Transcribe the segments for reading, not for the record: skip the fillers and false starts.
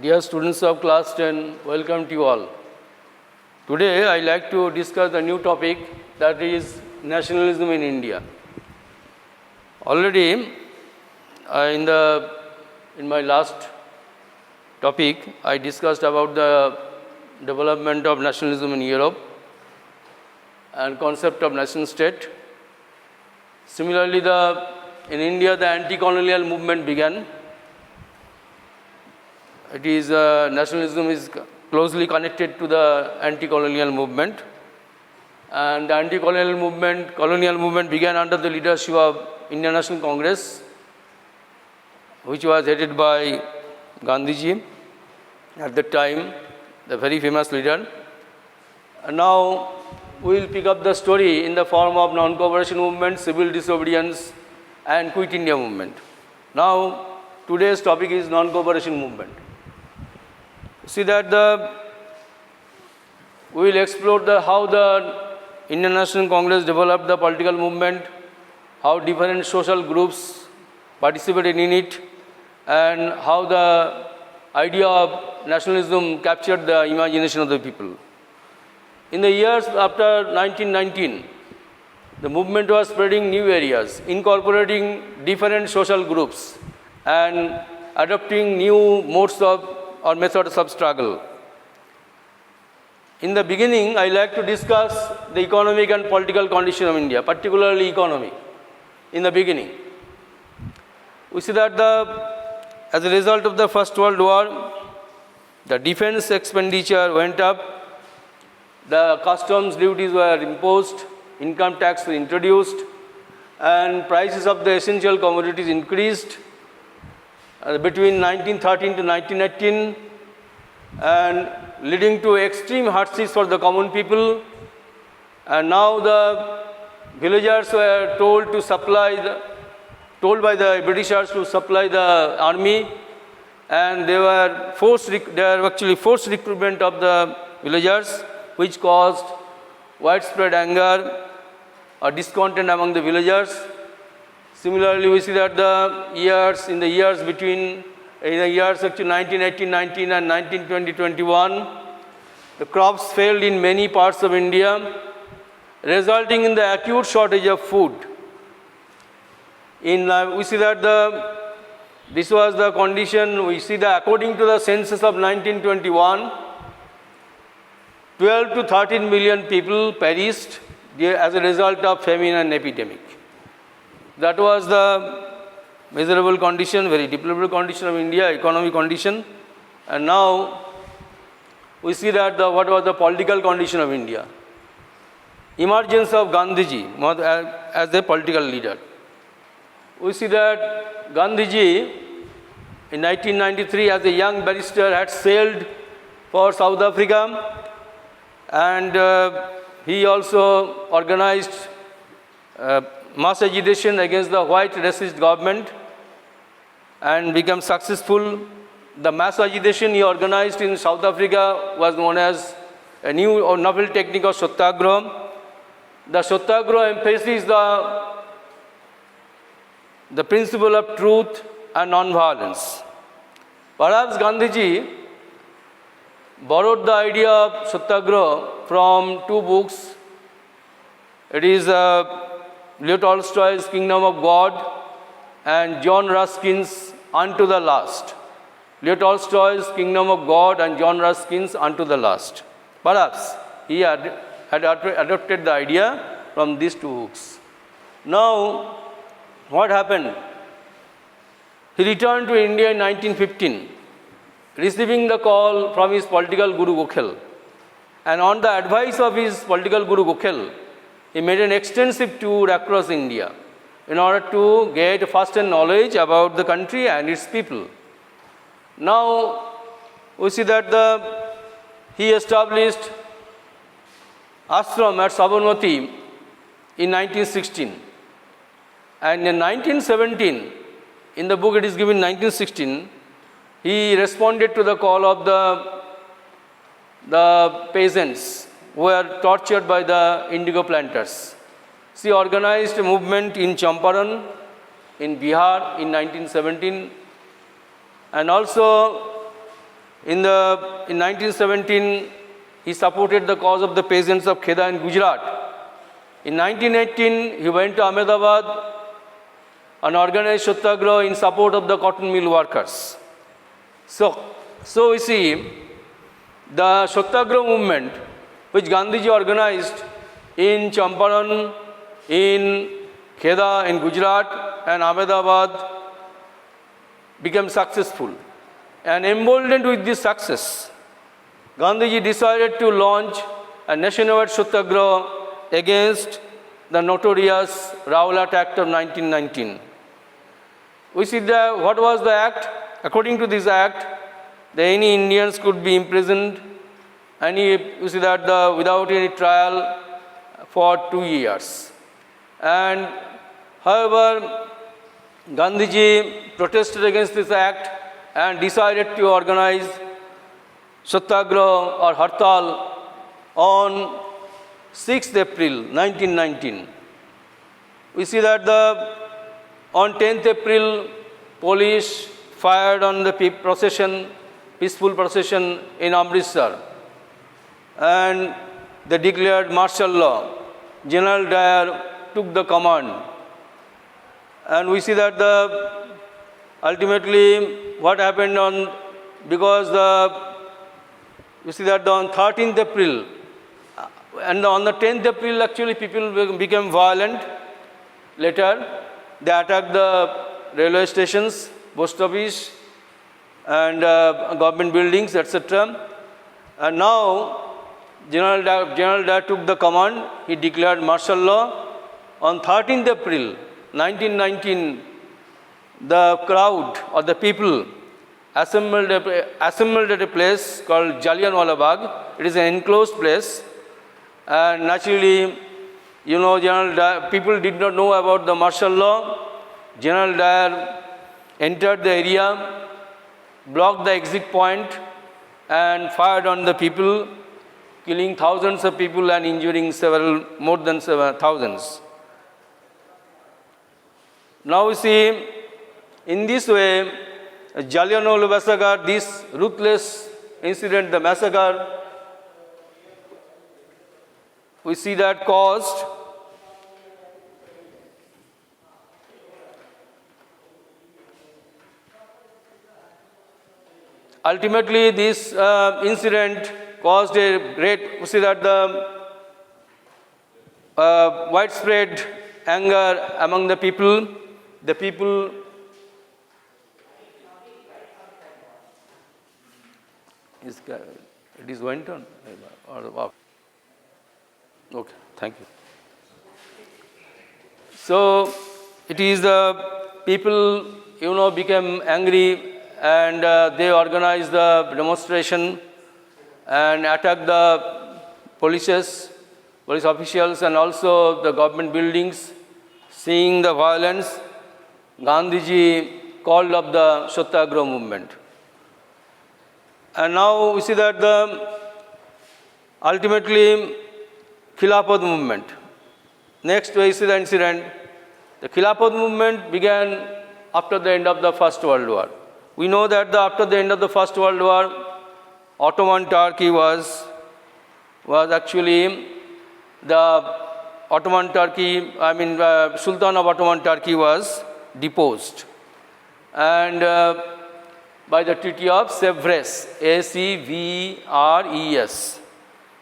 Dear students of class 10, welcome to you all. Today I like to discuss a new topic, that is nationalism in India. Already in my last topic I discussed about the development of nationalism in Europe and concept of nation state. Similarly, in India the anti-colonial movement began. Nationalism is closely connected to the anti-colonial movement, and the colonial movement began under the leadership of Indian National Congress, which was headed by Gandhiji at the time, the very famous leader. And now we will pick up the story in the form of non-cooperation movement, civil disobedience, and Quit India movement. Now today's topic is non-cooperation movement. See that we will explore how the Indian National Congress developed the political movement, how different social groups participated in it, and how the idea of nationalism captured the imagination of the people. In the years after 1919, the movement was spreading new areas, incorporating different social groups and adopting new modes of or methods of struggle. In the beginning, I like to discuss the economic and political condition of India, particularly economy. In the beginning, we see that as a result of the First World War, the defense expenditure went up, the customs duties were imposed, income tax was introduced, and prices of the essential commodities increased between 1913 to 1918, and leading to extreme hardships for the common people. And now the villagers were told by the Britishers to supply the army, and they were actually forced recruitment of the villagers, which caused widespread anger or discontent among the villagers. Similarly, we see that in the years actually 1918-19 and 1920-21, the crops failed in many parts of India, resulting in the acute shortage of food. We see that this was the condition. We see that according to the census of 1921, 12 to 13 million people perished as a result of famine and epidemic. That was the miserable condition, very deplorable condition of India, economic condition. And now we see that what was the political condition of India. Emergence of Gandhiji as a political leader. We see that Gandhiji in 1993 as a young barrister had sailed for South Africa, and he also organized mass agitation against the white racist government and became successful. The mass agitation he organized in South Africa was known as a new or novel technique of Satyagraha. The Satyagraha emphasizes the principle of truth and non-violence. Perhaps Gandhiji borrowed the idea of Satyagraha from two books. It is Leo Tolstoy's Kingdom of God and John Ruskin's Unto the Last. Leo Tolstoy's Kingdom of God and John Ruskin's Unto the Last. Perhaps he had adopted the idea from these two books. Now, what happened? He returned to India in 1915, receiving the call from his political guru Gokhale. And on the advice of his political guru Gokhale, he made an extensive tour across India in order to get first-hand knowledge about the country and its people. Now, we see that he established ashram at Sabarmati in 1916. And in 1917, in the book it is given 1916, he responded to the call of the peasants who were tortured by the indigo planters. He organized a movement in Champaran, in Bihar in 1917, and also In 1917, he supported the cause of the peasants of Kheda in Gujarat. In 1918, he went to Ahmedabad and organized Satyagraha in support of the cotton mill workers. So we see the Satyagraha movement, which Gandhiji organized in Champaran, in Kheda, in Gujarat and Ahmedabad, became successful. And emboldened with this success, Gandhiji decided to launch a nationwide Satyagraha against the notorious Rowlatt Act of 1919. We see what was the act? According to this act, any Indians could be imprisoned, and you see that without any trial for 2 years. And however, Gandhiji protested against this act and decided to organize Satyagraha or Hartal on 6th April 1919. We see that on 10th April, police fired on the peaceful procession in Amritsar, and they declared martial law. General Dyer took the command, and we see that ultimately what happened because you see that on 13th April and on the 10th April, actually people became violent. Later, they attacked the railway stations, post office, and government buildings, etc. And now, General Dyer took the command. He declared martial law. On 13th April 1919, the crowd or the people assembled at a place called Jallianwala Bagh. It is an enclosed place, and naturally, people did not know about the martial law. General Dyer entered the area, blocked the exit point, and fired on the people, killing thousands of people and injuring more than thousands. Now we see, in this way, Jallianwala massacre, this ruthless incident, the massacre, we see that caused ultimately this incident caused a great, we see that the widespread anger among the people. The people it is went on or okay, thank you. So it is the people became angry, and they organized the demonstration and attacked the police officials and also the government buildings. Seeing the violence, Gandhiji called up the Satyagraha movement. And now we see that ultimately Khilafat movement. Next we see the incident. The Khilafat movement began after the end of the First World War. We know that after the end of the First World War, Ottoman Turkey was actually the Sultan of Ottoman Turkey was deposed. And by the Treaty of Sevres, Acvres,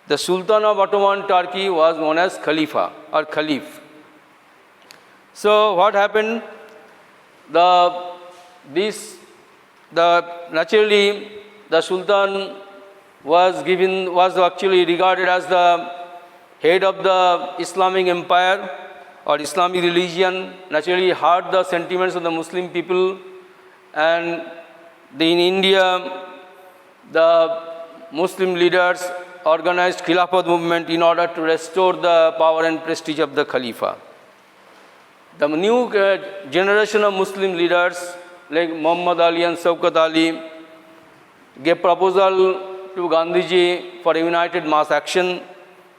the Sultan of Ottoman Turkey was known as Khalifa or Khalif. So what happened? Naturally, the Sultan was actually regarded as the head of the Islamic empire or Islamic religion. Naturally, heard the sentiments of the Muslim people, and in India, the Muslim leaders organized Khilafat movement in order to restore the power and prestige of the Khalifa. The new generation of Muslim leaders like Muhammad Ali and Shaukat Ali gave proposal to Gandhiji for a united mass action.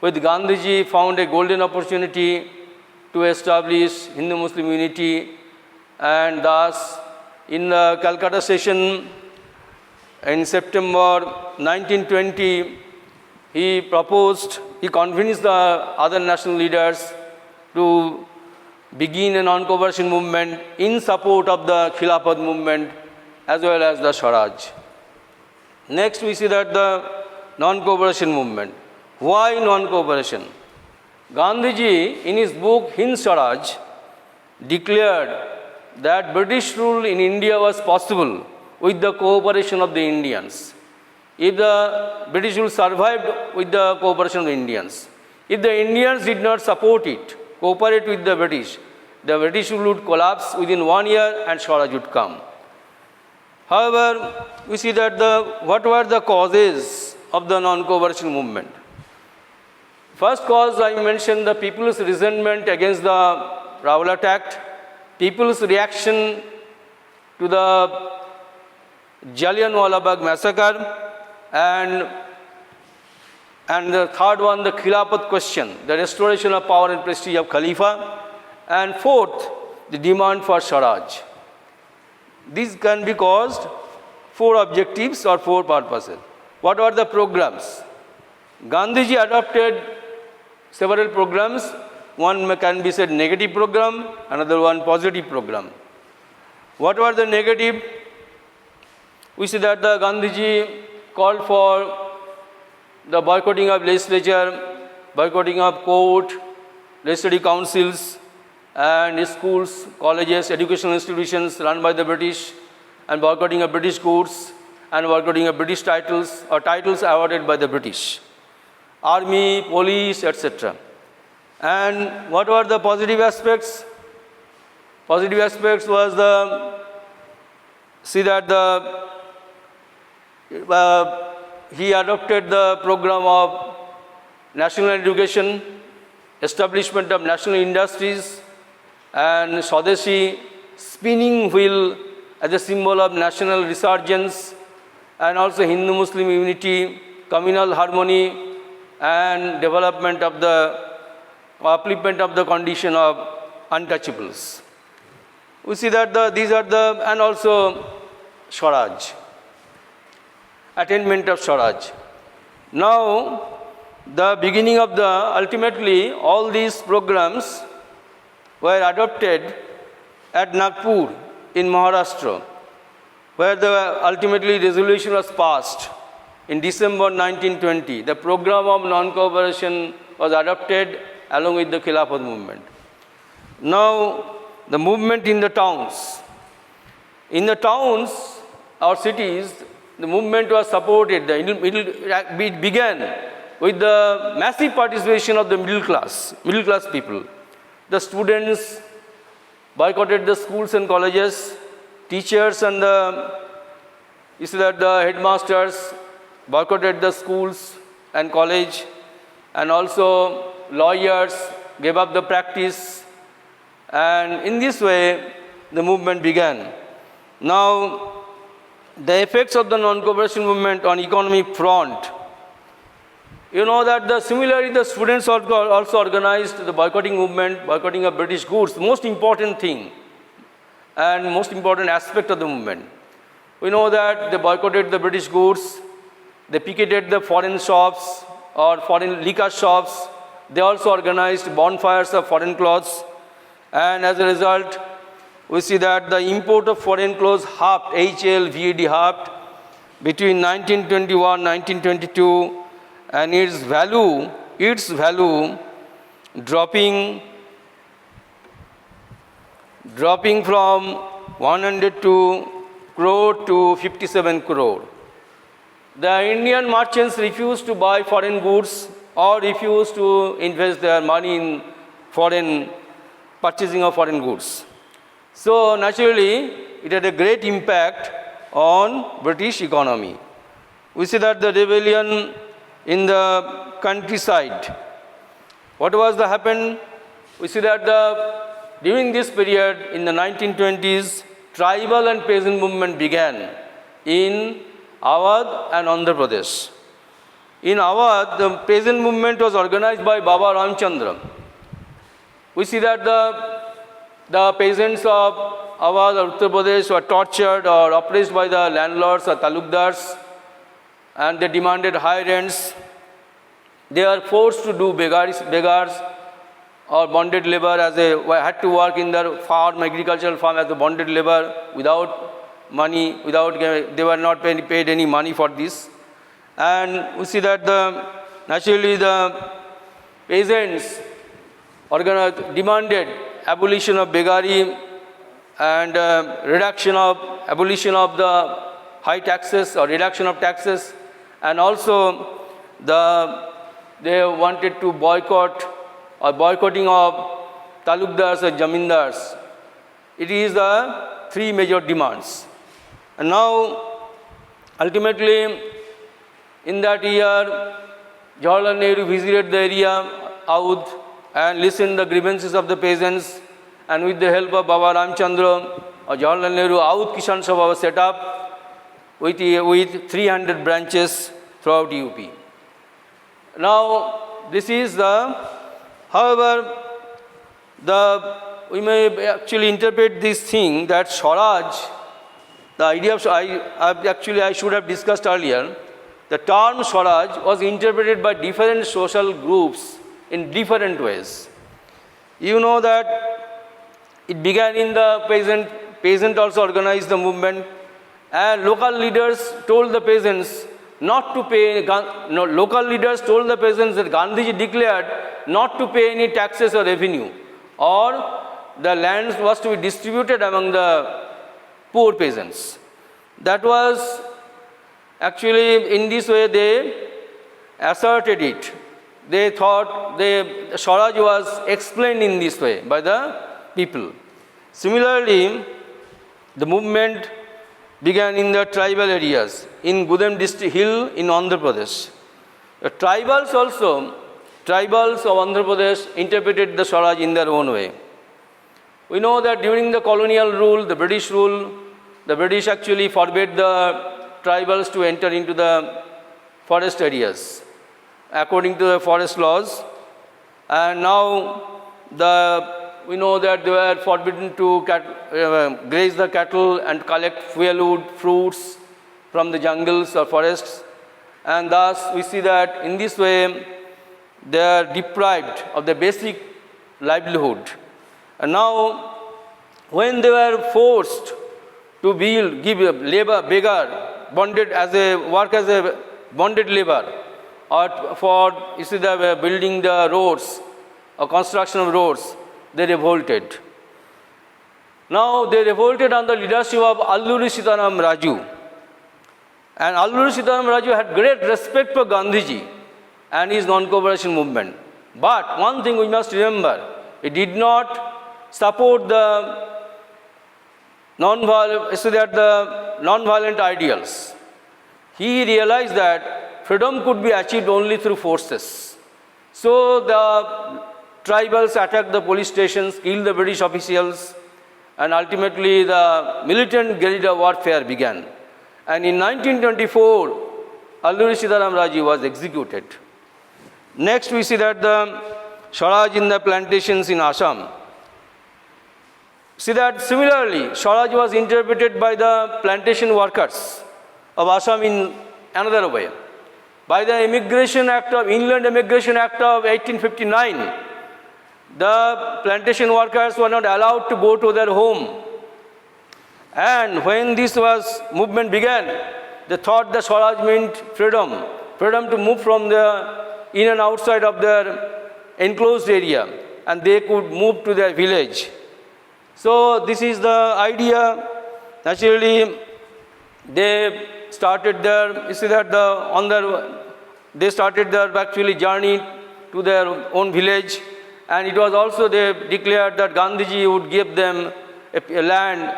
With Gandhiji found a golden opportunity to establish Hindu-Muslim unity, and thus in the Calcutta session in September 1920, he convinced the other national leaders to begin a non-cooperation movement in support of the Khilafat movement as well as the Swaraj. Next, we see that the non-cooperation movement. Why non-cooperation? Gandhiji, in his book Hind Swaraj, declared that British rule in India was possible with the cooperation of the Indians. If the British rule survived with the cooperation of the Indians, if the Indians did not support it, cooperate with the British rule would collapse within 1 year and Swaraj would come. However, we see that what were the causes of the non-cooperation movement? First cause, I mentioned the people's resentment against the Rowlatt Act, people's reaction to the Jallianwala Bagh massacre, and the third one, the Khilafat question, the restoration of power and prestige of Khalifa, and fourth, the demand for Swaraj. These can be caused 4 objectives or 4 purposes. What are the programs? Gandhiji adopted several programs. One can be said negative program, another one positive program. What were the negative? We see that the Gandhiji called for the boycotting of legislature, boycotting of court, legislative councils, and schools, colleges, educational institutions run by the British, and boycotting of British goods, and boycotting of British titles or titles awarded by the British, army, police, etc. And what were the positive aspects? Positive aspects was he adopted the program of national education, establishment of national industries, and Swadeshi spinning wheel as a symbol of national resurgence, and also Hindu-Muslim unity, communal harmony, and development of the upliftment of the condition of untouchables. We see that these are and also Swaraj, attainment of Swaraj. Now, the beginning of ultimately all these programs were adopted at Nagpur in Maharashtra, where ultimately resolution was passed in December 1920. The program of non-cooperation was adopted along with the Khilafat movement. Now, the movement in the towns. In the towns or cities, the movement was supported. It began with the massive participation of the middle class people. The students boycotted the schools and colleges, teachers and the headmasters boycotted the schools and college, and also lawyers gave up the practice, and in this way the movement began. Now, the effects of the non-cooperation movement on economic front. You know that similarly the students also organized the boycotting movement, boycotting of British goods, most important thing and most important aspect of the movement. We know that they boycotted the British goods, they picketed the foreign shops or foreign liquor shops, they also organized bonfires of foreign clothes, and as a result, we see that the import of foreign clothes halved, HLVAD halved between 1921-1922, and its value dropping from 102 crore to 57 crore. The Indian merchants refused to buy foreign goods or refused to invest their money in purchasing of foreign goods. So naturally, it had a great impact on British economy. We see that the rebellion in the countryside. What was the happened? We see that during this period in the 1920s, tribal and peasant movement began in Awadh and Andhra Pradesh. In Awadh, the peasant movement was organized by Baba Ramchandra. We see that the peasants of Awadh or Uttar Pradesh were tortured or oppressed by the landlords or talukdars, and they demanded high rents. They are forced to do beggars or bonded labor had to work in their farm, agricultural farm as a bonded labor without money, they were not paid any money for this. And we see that naturally the peasants demanded abolition of beggary and abolition of the high taxes or reduction of taxes, and also they wanted to boycotting of talukdars or jamindars. It is the three major demands. And now, ultimately, in that year, Jawaharlal Nehru visited the area, Awadh, and listened the grievances of the peasants. And with the help of Baba Ramchandra, Jawaharlal Nehru Awadh Kisan Sabha was set up with 300 branches throughout UP. Now, this is however, we may actually interpret this thing that Swaraj, the idea of, I should have discussed earlier, the term Swaraj was interpreted by different social groups in different ways. You know that it began in the peasant also organized the movement, and local leaders told the peasants not to pay, local leaders told the peasants that Gandhiji declared not to pay any taxes or revenue, or the land was to be distributed among the poor peasants. That was actually, in this way they asserted it. They thought Swaraj was explained in this way by the people. Similarly, the movement began in the tribal areas, in Gudem district hill in Andhra Pradesh. The tribals of Andhra Pradesh interpreted the Swaraj in their own way. We know that during the colonial rule, the British actually forbade the tribals to enter into the forest areas according to the forest laws. And now we know that they were forbidden to graze the cattle and collect firewood, fruits from the jungles or forests. And thus we see that in this way they are deprived of the basic livelihood. And now when they were forced to give beggar, work as a bonded labor, or for building the roads or construction of roads, they revolted. Now they revolted under the leadership of Alluri Sitaram Raju. And Alluri Sitaram Raju had great respect for Gandhiji and his non-cooperation movement. But one thing we must remember, he did not support the non-violent ideals. He realized that freedom could be achieved only through forces. So the tribals attacked the police stations, killed the British officials, and ultimately the militant guerrilla warfare began. And in 1924, Alluri Sitaram Raju was executed. Next we see that the Swaraj in the plantations in Assam. See that similarly, Swaraj was interpreted by the plantation workers of Assam in another way. By the Inland Immigration Act of 1859, the plantation workers were not allowed to go to their home. And when this movement began, they thought the Swaraj meant freedom to move from the in and outside of their enclosed area, and they could move to their village. So this is the idea. Naturally, they started their actually journey to their own village, and it was also they declared that Gandhiji would give them a land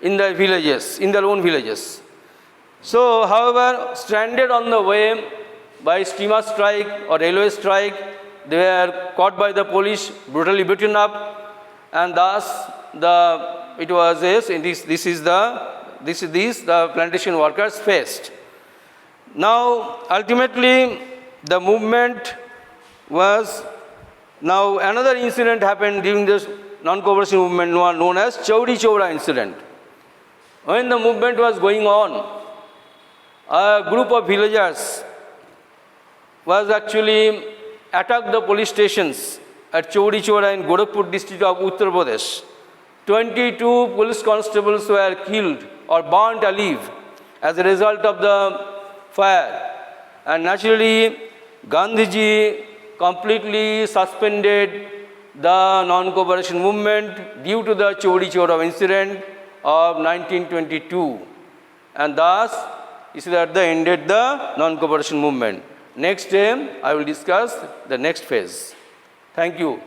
in their own villages. So, however, stranded on the way by steamer strike or railway strike, they were caught by the police, brutally beaten up, and thus the plantation workers faced. Now, ultimately, the movement was. Now, another incident happened during this non-cooperation movement known as Chaudi Chaura incident. When the movement was going on, a group of villagers was actually attacked the police stations at Chaudi Chaura in Gorakhpur district of Uttar Pradesh. 22 police constables were killed or burnt alive as a result of the fire. And naturally, Gandhiji completely suspended the non-cooperation movement due to the Chaudi Chaura incident of 1922. And thus, is that the ended the non-cooperation movement. Next day, I will discuss the next phase. Thank you.